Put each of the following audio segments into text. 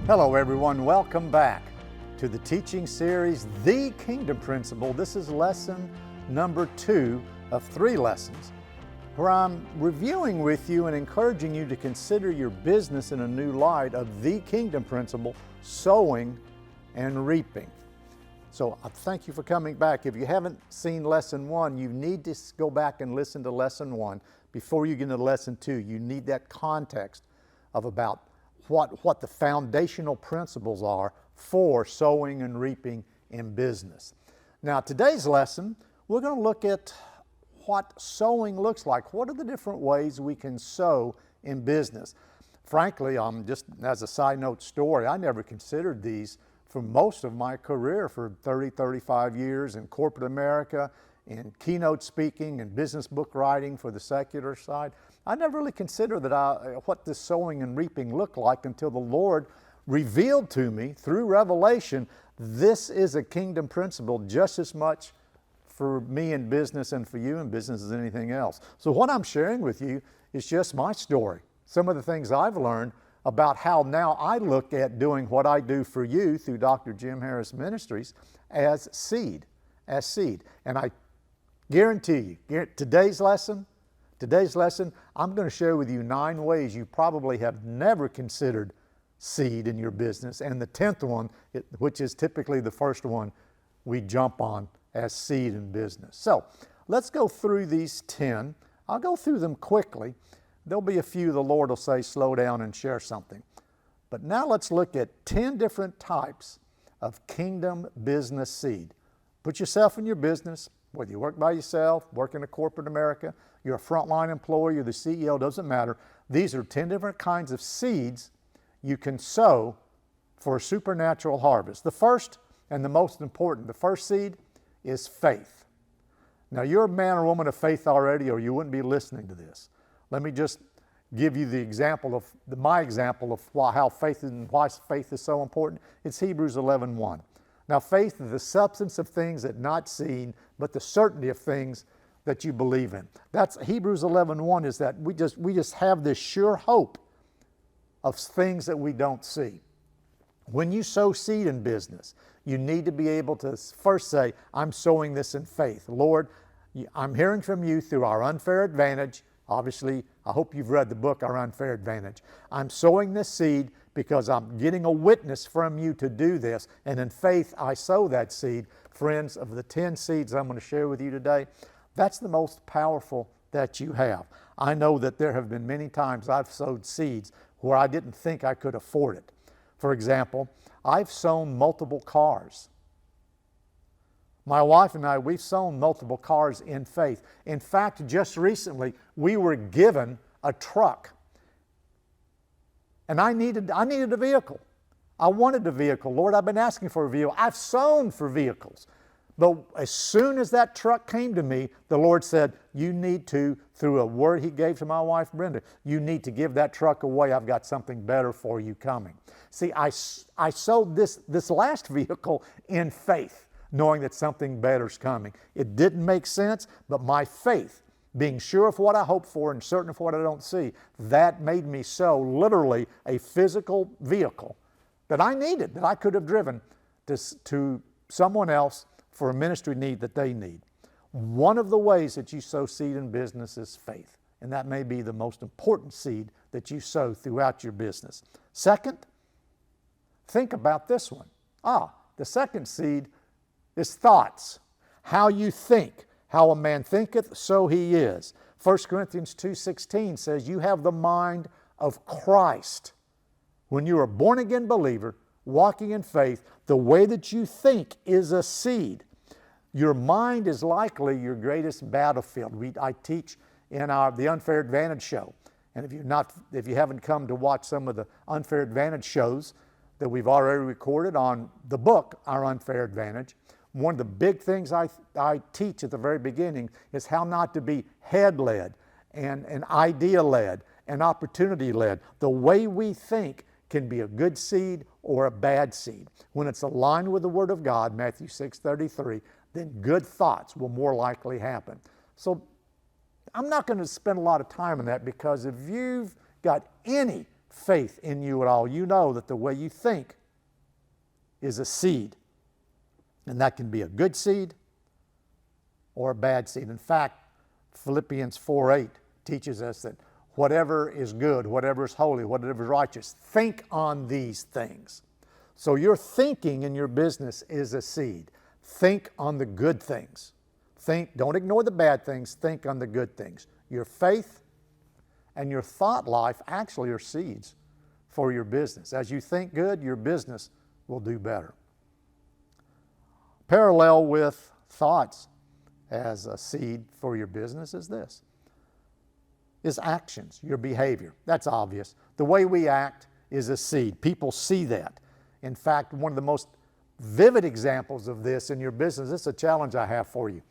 Hello everyone, welcome back to the teaching series, The Kingdom Principle. This is lesson number 2 of 3 lessons, where I'm reviewing with you and encouraging you to consider your business in a new light of the Kingdom Principle, sowing and reaping. So I thank you for coming back. If you haven't seen lesson 1, you need to go back and listen to lesson 1 before you get into lesson 2. You need that context of about what the foundational principles are for sowing and reaping in business. Now, today's lesson, we're going to look at what sowing looks like. What are the different ways we can sow in business? Frankly, just as a side note story, I never considered these for most of my career for 30, 35 years in corporate America, in keynote speaking and business book writing for the secular side. I never really considered what this sowing and reaping looked like until the Lord revealed to me through revelation, this is a kingdom principle just as much for me in business and for you in business as anything else. So what I'm sharing with you is just my story. Some of the things I've learned about how now I look at doing what I do for you through Dr. Jim Harris Ministries as seed. And I guarantee you, today's lesson, I'm going to share with you 9 ways you probably have never considered seed in your business. And the 10th one, which is typically the first one we jump on as seed in business. So let's go through these 10. I'll go through them quickly. There'll be a few the Lord will say, slow down and share something. But now let's look at 10 different types of kingdom business seed. Put yourself in your business, whether you work by yourself, work in a corporate America, you're a frontline employee, you're the CEO, doesn't matter. These are 10 different kinds of seeds you can sow for a supernatural harvest. The first and the most important, the first seed is faith. Now you're a man or woman of faith already, or you wouldn't be listening to this. Let me just give you the example of my example of why faith is so important. It's Hebrews 11:1. Now faith is the substance of things that not seen, but the certainty of things that you believe in. That's Hebrews 11:1, is that we just have this sure hope of things that we don't see. When you sow seed in business, you need to be able to first say, I'm sowing this in faith. Lord, I'm hearing from you through our unfair advantage. Obviously, I hope you've read the book, Our Unfair Advantage. I'm sowing this seed because I'm getting a witness from you to do this. And in faith, I sow that seed. Friends, of the 10 seeds I'm going to share with you today, that's the most powerful that you have. I know that there have been many times I've sowed seeds where I didn't think I could afford it. For example, I've sown multiple cars. My wife and I, we've sown multiple cars in faith. In fact, just recently, we were given a truck. And I needed a vehicle. I wanted a vehicle. Lord, I've been asking for a vehicle. I've sown for vehicles. But as soon as that truck came to me, the Lord said, you need to, through a word He gave to my wife, Brenda, you need to give that truck away. I've got something better for you coming. See, I sowed this last vehicle in faith, knowing that something better's coming. It didn't make sense, but my faith, being sure of what I hope for and certain of what I don't see, that made me sow literally a physical vehicle that I needed, that I could have driven to someone else for a ministry need that they need. One of the ways that you sow seed in business is faith, and that may be the most important seed that you sow throughout your business. Second, think about this one. The second seed is thoughts. How you think. How a man thinketh, so he is. 1 Corinthians 2:16 says you have the mind of Christ. When you're a born-again believer, walking in faith, the way that you think is a seed. Your mind is likely your greatest battlefield. I teach in the Unfair Advantage show. And if you haven't come to watch some of the Unfair Advantage shows that we've already recorded on the book, Our Unfair Advantage, one of the big things I teach at the very beginning is how not to be head-led and idea-led and opportunity-led. The way we think can be a good seed or a bad seed. When it's aligned with the Word of God, Matthew 6:33, then good thoughts will more likely happen. So I'm not going to spend a lot of time on that, because if you've got any faith in you at all, you know that the way you think is a seed. And that can be a good seed or a bad seed. In fact, Philippians 4:8 teaches us that whatever is good, whatever is holy, whatever is righteous, think on these things. So your thinking in your business is a seed. Think on the good things. Don't ignore the bad things, think on the good things. Your faith and your thought life actually are seeds for your business. As you think good, your business will do better. Parallel with thoughts as a seed for your business is actions, your behavior. That's obvious. The way we act is a seed. People see that. In fact, one of the most vivid examples of this in your business, this is a challenge I have for you,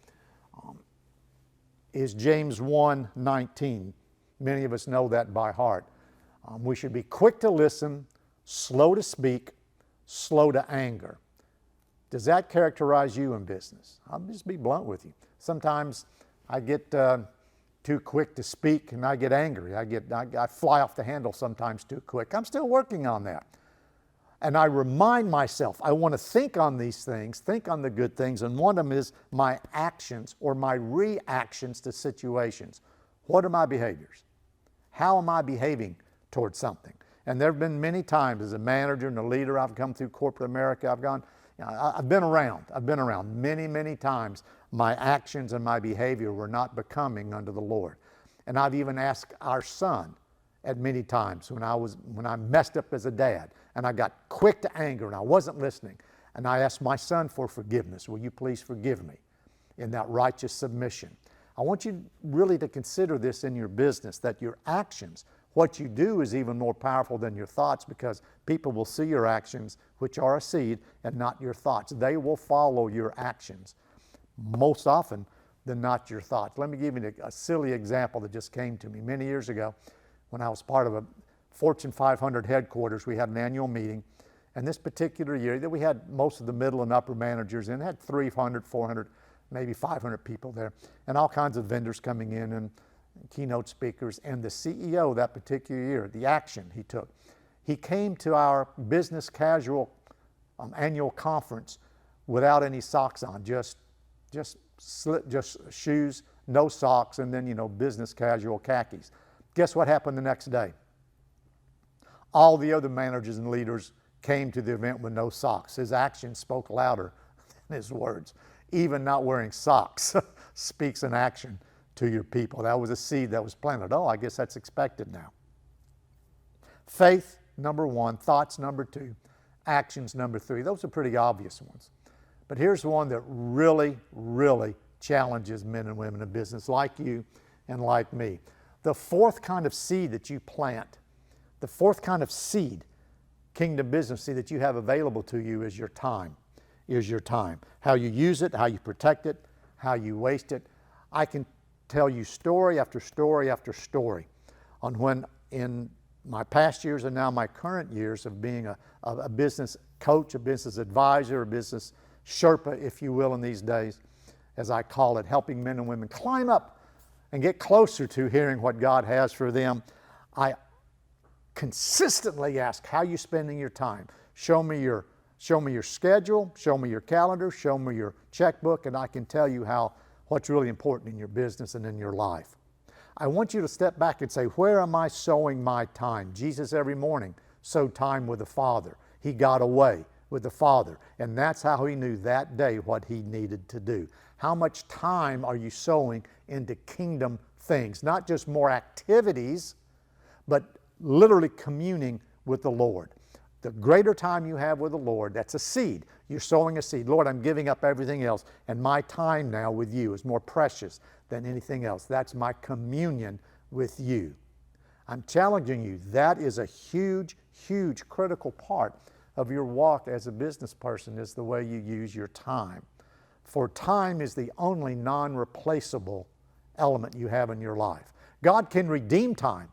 is James 1:19. Many of us know that by heart. We should be quick to listen, slow to speak, slow to anger. Does that characterize you in business? I'll just be blunt with you. Sometimes I get too quick to speak and I get angry. I fly off the handle sometimes too quick. I'm still working on that. And I remind myself, I want to think on these things, think on the good things, and one of them is my actions or my reactions to situations. What are my behaviors? How am I behaving towards something? And there have been many times as a manager and a leader, I've come through corporate America, I've been around many times. My actions and my behavior were not becoming unto the Lord. And I've even asked our son at many times when I messed up as a dad and I got quick to anger and I wasn't listening. And I asked my son for forgiveness. Will you please forgive me? In that righteous submission. I want you really to consider this in your business, that your actions, what you do is even more powerful than your thoughts, because people will see your actions, which are a seed, and not your thoughts. They will follow your actions most often than not your thoughts. Let me give you a silly example that just came to me. Many years ago, when I was part of a Fortune 500 headquarters, we had an annual meeting. And this particular year, we had most of the middle and upper managers in. It had 300, 400, maybe 500 people there, and all kinds of vendors coming in and keynote speakers. And the CEO that particular year, the action he took, he came to our business casual annual conference without any socks on, just shoes, no socks, and then, business casual khakis. Guess what happened the next day? All the other managers and leaders came to the event with no socks. His actions spoke louder than his words. Even not wearing socks speaks an action to your people. That was a seed that was planted. Oh, I guess that's expected now. Faith, number one. Thoughts, number two. Actions, number three. Those are pretty obvious ones. But here's one that really challenges men and women in business like you and like me. The fourth kind of seed that you plant, the fourth kind of seed, kingdom business seed that you have available to you is your time. How you use it, how you protect it, how you waste it. I can tell you story after story after story on when in my past years and now my current years of being a business coach, a business advisor, a business Sherpa, if you will, in these days, as I call it, helping men and women climb up and get closer to hearing what God has for them. I consistently ask, how are you spending your time? Show me your schedule, show me your calendar, show me your checkbook, and I can tell you what's really important in your business and in your life. I want you to step back and say, where am I sowing my time? Jesus every morning sowed time with the Father. He got away with the Father, and that's how he knew that day what he needed to do. How much time are you sowing into kingdom things? Not just more activities, but literally communing with the Lord. The greater time you have with the Lord, that's a seed. You're sowing a seed. Lord, I'm giving up everything else, and my time now with you is more precious than anything else. That's my communion with you. I'm challenging you. That is a huge critical part of your walk as a business person, is the way you use your time. For time is the only non-replaceable element you have in your life. God can redeem time.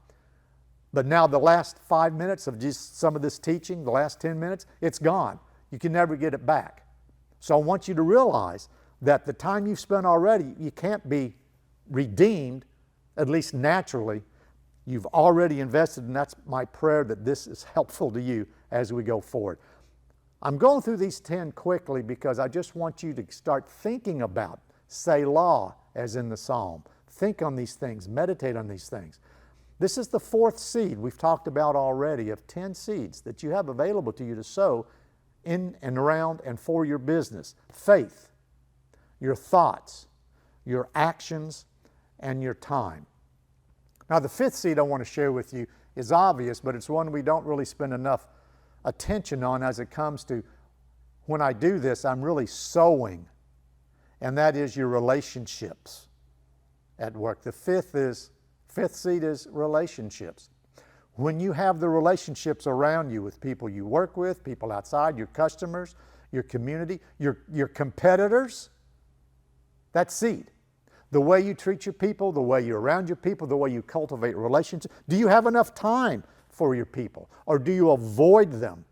But now the last 5 minutes of just some of this teaching, the last 10 minutes, it's gone. You can never get it back. So I want you to realize that the time you've spent already, you can't be redeemed, at least naturally. You've already invested, and that's my prayer that this is helpful to you as we go forward. I'm going through these 10 quickly because I just want you to start thinking about Selah, as in the psalm. Think on these things, meditate on these things. This is the 4th seed we've talked about already of 10 seeds that you have available to you to sow in and around and for your business. Faith, your thoughts, your actions, and your time. Now, the 5th seed I want to share with you is obvious, but it's one we don't really spend enough attention on as it comes to when I do this, I'm really sowing, and that is your relationships at work. The 5th seed is relationships. When you have the relationships around you with people you work with, people outside, your customers, your community, your competitors, that's seed. The way you treat your people, the way you're around your people, the way you cultivate relationships. Do you have enough time for your people? Or do you avoid them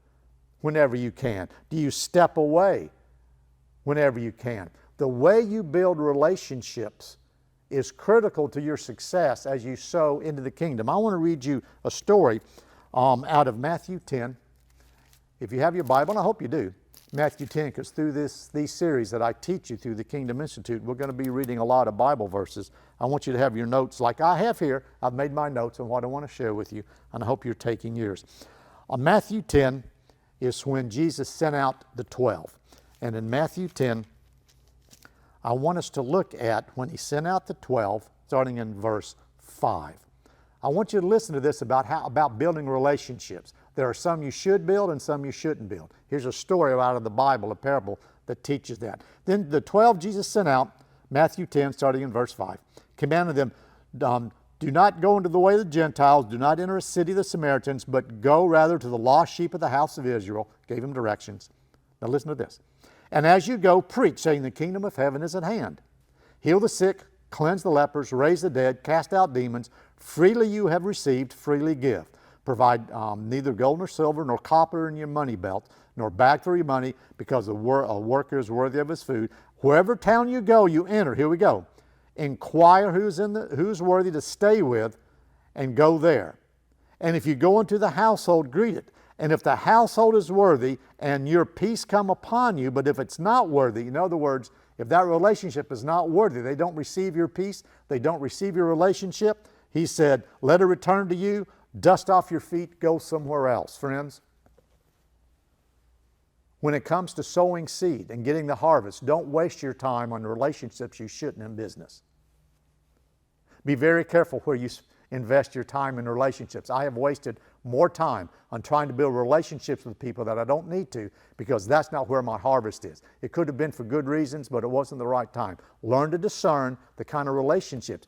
whenever you can? Do you step away whenever you can? The way you build relationships is critical to your success as you sow into the kingdom. I want to read you a story out of Matthew 10. If you have your Bible, and I hope you do, Matthew 10, because through these series that I teach you through the Kingdom Institute, we're going to be reading a lot of Bible verses. I want you to have your notes like I have here. I've made my notes on what I want to share with you, and I hope you're taking yours. Matthew 10 is when Jesus sent out the 12. And in Matthew 10, I want us to look at when he sent out the 12, starting in verse 5. I want you to listen to this about building relationships. There are some you should build and some you shouldn't build. Here's a story out of the Bible, a parable that teaches that. Then the 12 Jesus sent out, Matthew 10, starting in verse 5, commanded them, do not go into the way of the Gentiles, do not enter a city of the Samaritans, but go rather to the lost sheep of the house of Israel. Gave them directions. Now listen to this. And as you go, preach, saying the kingdom of heaven is at hand. Heal the sick, cleanse the lepers, raise the dead, cast out demons. Freely you have received, freely give. Provide neither gold nor silver nor copper in your money belt, nor bag for your money, because a worker is worthy of his food. Wherever town you go, you enter. Here we go. Inquire who's worthy to stay with, and go there. And if you go into the household, greet it. And if the household is worthy, and your peace come upon you, but if it's not worthy, in other words, if that relationship is not worthy, they don't receive your peace, they don't receive your relationship, he said, let it return to you, dust off your feet, go somewhere else. Friends, when it comes to sowing seed and getting the harvest, don't waste your time on relationships you shouldn't in business. Be very careful where you invest your time in relationships. I have wasted more time on trying to build relationships with people that I don't need to, because that's not where my harvest is. It could have been for good reasons, but it wasn't the right time. Learn to discern the kind of relationships.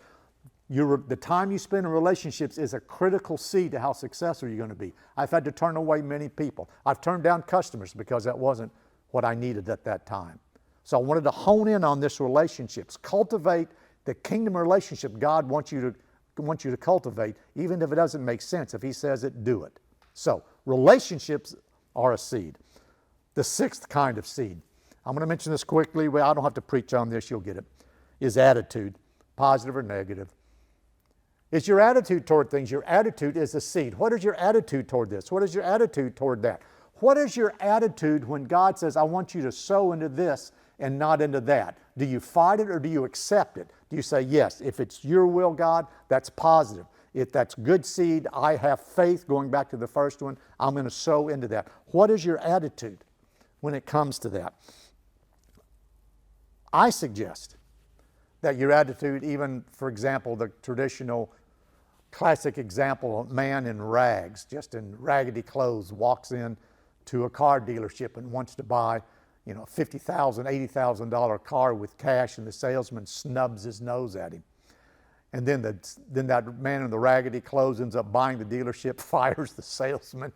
The time you spend in relationships is a critical seed to how successful you're going to be. I've had to turn away many people. I've turned down customers because that wasn't what I needed at that time. So I wanted to hone in on this relationships. Cultivate the kingdom relationship God wants you to cultivate, even if it doesn't make sense. If he says it, do it. So relationships are a seed. The 6th kind of seed, I'm going to mention this quickly. I don't have to preach on this, you'll get it, is attitude, positive or negative. It's your attitude toward things. Your attitude is a seed. What is your attitude toward this? What is your attitude toward that? What is your attitude when God says, I want you to sow into this and not into that? Do you fight it or do you accept it? Do you say, yes, if it's your will, God, that's positive. If that's good seed, I have faith, going back to the first one, I'm going to sow into that. What is your attitude when it comes to that? I suggest that your attitude, even, for example, the traditional classic example, a man in rags, just in raggedy clothes, walks in to a car dealership and wants to buy, $50,000, $80,000 car with cash, and the salesman snubs his nose at him. And then that man in the raggedy clothes ends up buying the dealership, fires the salesman,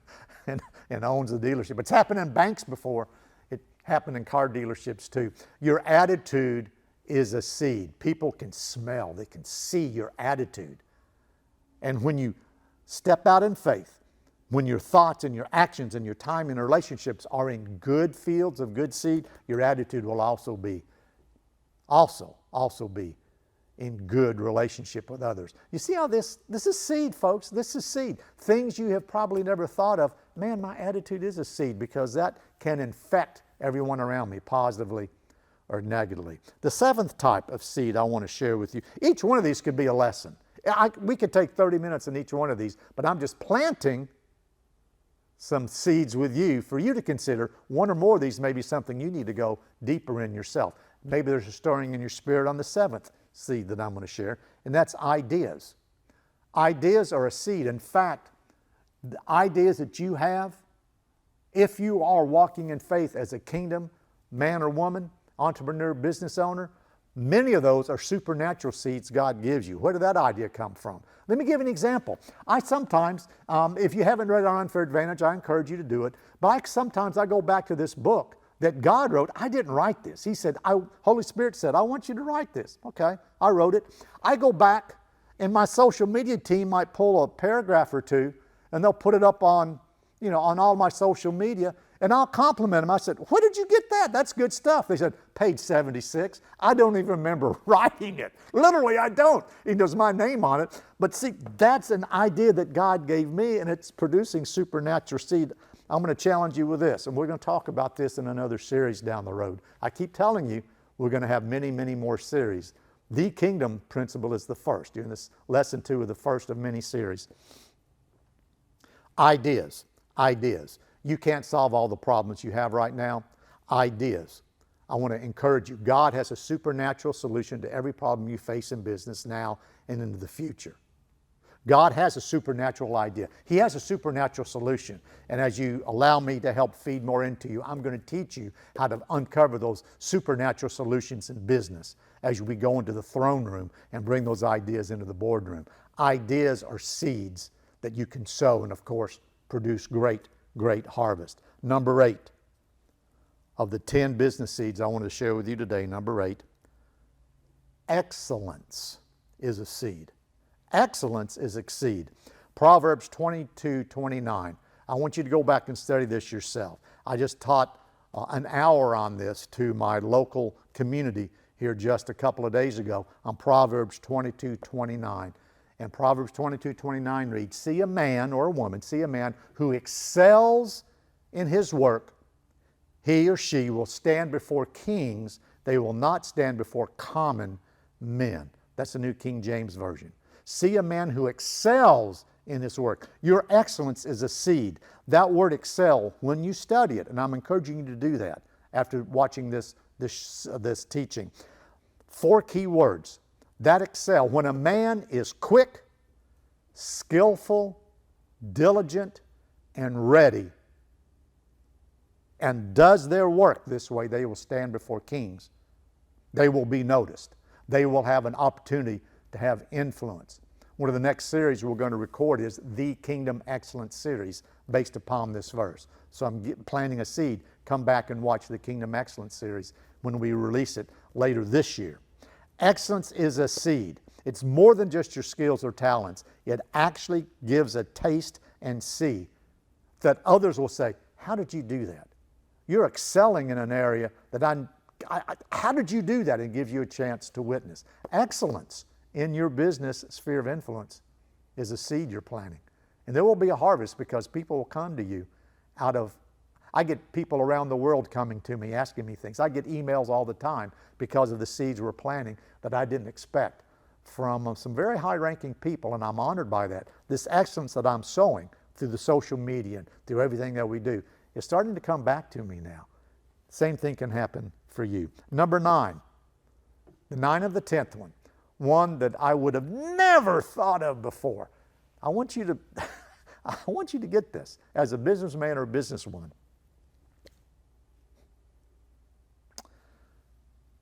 and owns the dealership. It's happened in banks before. It happened in car dealerships too. Your attitude is a seed. People can smell, they can see your attitude. And when you step out in faith, when your thoughts and your actions and your time and relationships are in good fields of good seed, your attitude will also be in good relationship with others. You see how this is seed, folks. This is seed. Things you have probably never thought of. Man, my attitude is a seed, because that can infect everyone around me positively or negatively. The seventh type of seed I want to share with you. Each one of these could be a lesson. We could take 30 minutes in each one of these, but I'm just planting some seeds with you for you to consider. One or more of these may be something you need to go deeper in yourself. Maybe there's a stirring in your spirit on the seventh seed that I'm going to share, and that's ideas. Ideas are a seed. In fact, the ideas that you have, if you are walking in faith as a kingdom man or woman, entrepreneur, business owner, many of those are supernatural seeds God gives you. Where did that idea come from? Let me give an example. I sometimes, if you haven't read Unfair Advantage, I encourage you to do it, but sometimes I go back to this book that God wrote. I didn't write this. He said, Holy Spirit said, I want you to write this. Okay, I wrote it. I go back, and my social media team might pull a paragraph or two, and they'll put it up on, on all my social media, and I'll compliment them. I said, where did you get that? That's good stuff. They said, page 76. I don't even remember writing it. Literally, I don't. There's my name on it. But see, that's an idea that God gave me, and it's producing supernatural seed. I'm going to challenge you with this, and we're going to talk about this in another series down the road. I keep telling you, we're going to have many, many more series. The kingdom principle is the first. You're in this lesson 2 of the first of many series. Ideas. You can't solve all the problems you have right now. Ideas. I want to encourage you. God has a supernatural solution to every problem you face in business now and into the future. God has a supernatural idea. He has a supernatural solution. And as you allow me to help feed more into you, I'm going to teach you how to uncover those supernatural solutions in business as we go into the throne room and bring those ideas into the boardroom. Ideas are seeds that you can sow and, of course, produce great harvest. Number 8 of the 10 business seeds I want to share with you today, number 8, excellence is a seed. Excellence is a seed. Proverbs 22:29. I want you to go back and study this yourself. I just taught an hour on this to my local community here just a couple of days ago on Proverbs 22:29. And Proverbs 22:29 reads, see a man who excels in his work. He or she will stand before kings. They will not stand before common men. That's the New King James Version. See a man who excels in his work. Your excellence is a seed. That word excel, when you study it, and I'm encouraging you to do that after watching this teaching. 4 key words. That excel. When a man is quick, skillful, diligent, and ready, and does their work this way, they will stand before kings. They will be noticed. They will have an opportunity to have influence. One of the next series we're going to record is the Kingdom Excellence series based upon this verse. So I'm planting a seed. Come back and watch the Kingdom Excellence series when we release it later this year. Excellence is a seed. It's more than just your skills or talents. It actually gives a taste and see that others will say, how did you do that? You're excelling in an area that how did you do that? And gives you a chance to witness. Excellence in your business sphere of influence is a seed you're planting. And there will be a harvest because people will come to you I get people around the world coming to me, asking me things. I get emails all the time because of the seeds we're planting that I didn't expect from some very high-ranking people, and I'm honored by that. This excellence that I'm sowing through the social media and through everything that we do is starting to come back to me now. Same thing can happen for you. Number 9, the 9 of the 10th one that I would have never thought of before. I want you to get this as a businessman or businesswoman.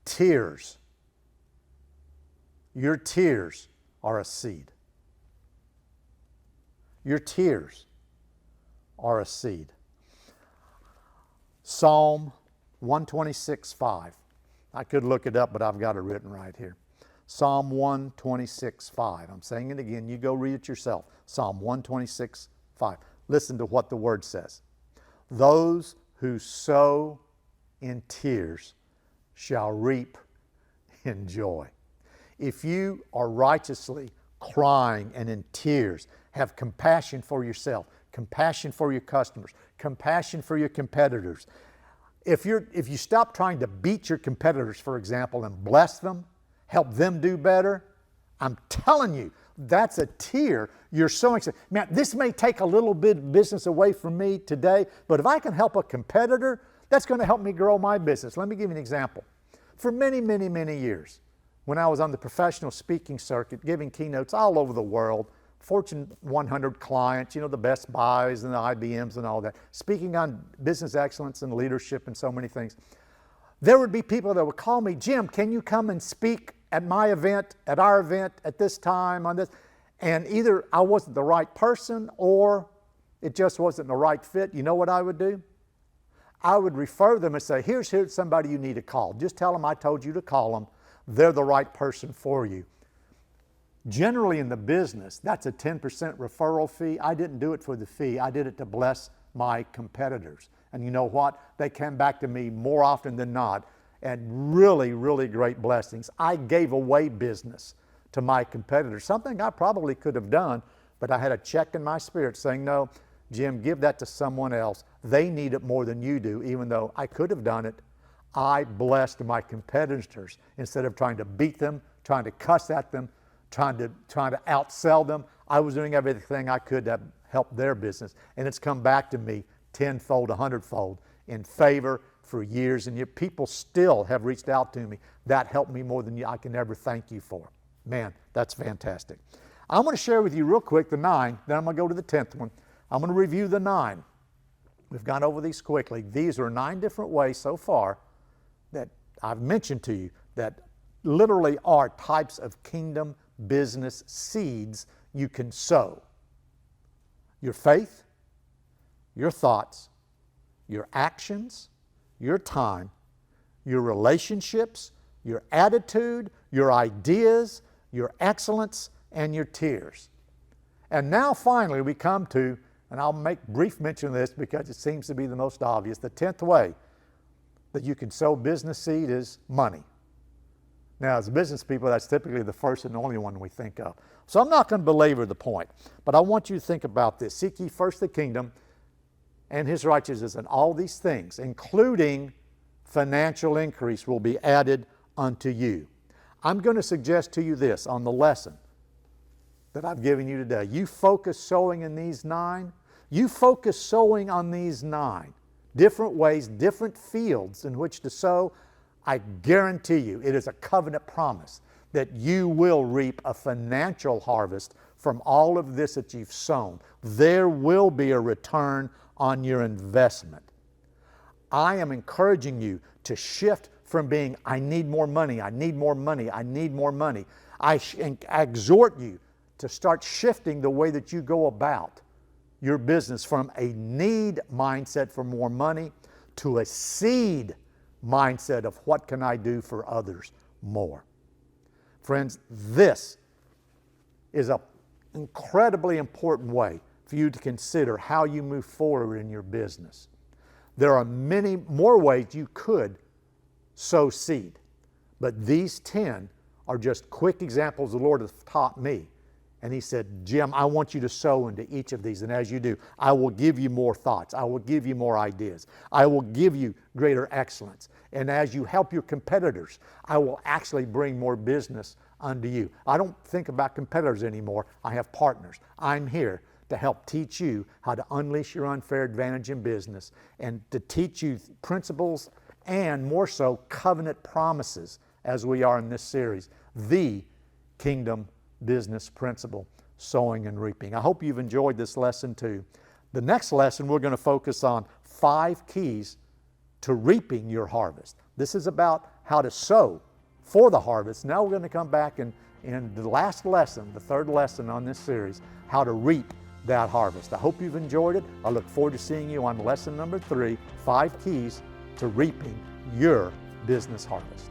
Tears. Your tears are a seed. Your tears are a seed. Psalm 126:5. I could look it up, but I've got it written right here. Psalm 126:5. I'm saying it again. You go read it yourself. Psalm 126:5. Listen to what the word says. Those who sow in tears shall reap in joy. If you are righteously crying and in tears, have compassion for yourself, compassion for your customers, compassion for your competitors. If you stop trying to beat your competitors, for example, and bless them, help them do better, I'm telling you, that's a tear you're sowing. Man, this may take a little bit of business away from me today, but if I can help a competitor, that's going to help me grow my business. Let me give you an example. For many, many, many years, when I was on the professional speaking circuit, giving keynotes all over the world, Fortune 100 clients, the Best Buys and the IBMs and all that, speaking on business excellence and leadership and so many things, there would be people that would call me, Jim, can you come and speak at my event, at our event, at this time, on this? And either I wasn't the right person or it just wasn't the right fit. You know what I would do? I would refer them and say, here's somebody you need to call. Just tell them I told you to call them. They're the right person for you. Generally in the business, that's a 10% referral fee. I didn't do it for the fee. I did it to bless my competitors. And you know what? They came back to me more often than not and really, really great blessings. I gave away business to my competitors, something I probably could have done, but I had a check in my spirit saying, no, Jim, give that to someone else. They need it more than you do, even though I could have done it. I blessed my competitors instead of trying to beat them, trying to cuss at them, trying to outsell them. I was doing everything I could to help their business, and it's come back to me tenfold, 100-fold in favor for years, and yet people still have reached out to me. That helped me more than I can ever thank you for. Man, that's fantastic. I'm going to share with you real quick the 9, then I'm going to go to the 10th one. I'm going to review the 9. We've gone over these quickly. These are 9 different ways so far that I've mentioned to you that literally are types of kingdom business seeds you can sow. Your faith, your thoughts, your actions, your time, your relationships, your attitude, your ideas, your excellence, and your tears. And now finally we come to, and I'll make brief mention of this because it seems to be the most obvious, the 10th way that you can sow business seed is money. Now, as business people, that's typically the first and only one we think of. So I'm not going to belabor the point, but I want you to think about this. Seek ye first the kingdom and his righteousness, and all these things, including financial increase, will be added unto you. I'm going to suggest to you this on the lesson that I've given you today. You focus sowing in these 9. You focus sowing on these 9 different ways, different fields in which to sow. I guarantee you it is a covenant promise that you will reap a financial harvest from all of this that you've sown. There will be a return on your investment. I am encouraging you to shift from being, I need more money, I need more money, I need more money. I exhort you to start shifting the way that you go about your business from a need mindset for more money to a seed mindset of what can I do for others more. Friends, this is an incredibly important way for you to consider how you move forward in your business. There are many more ways you could sow seed, but these 10 are just quick examples the Lord has taught me. And he said, Jim, I want you to sow into each of these. And as you do, I will give you more thoughts. I will give you more ideas. I will give you greater excellence. And as you help your competitors, I will actually bring more business unto you. I don't think about competitors anymore. I have partners. I'm here to help teach you how to unleash your unfair advantage in business and to teach you principles and more so covenant promises as we are in this series, the kingdom business principle, sowing and reaping. I hope you've enjoyed this lesson too. The next lesson we're going to focus on 5 keys to reaping your harvest. This is about how to sow for the harvest. Now we're going to come back in the last lesson, the 3rd lesson on this series, how to reap that harvest. I hope you've enjoyed it. I look forward to seeing you on lesson number 3, 5 keys to reaping your business harvest.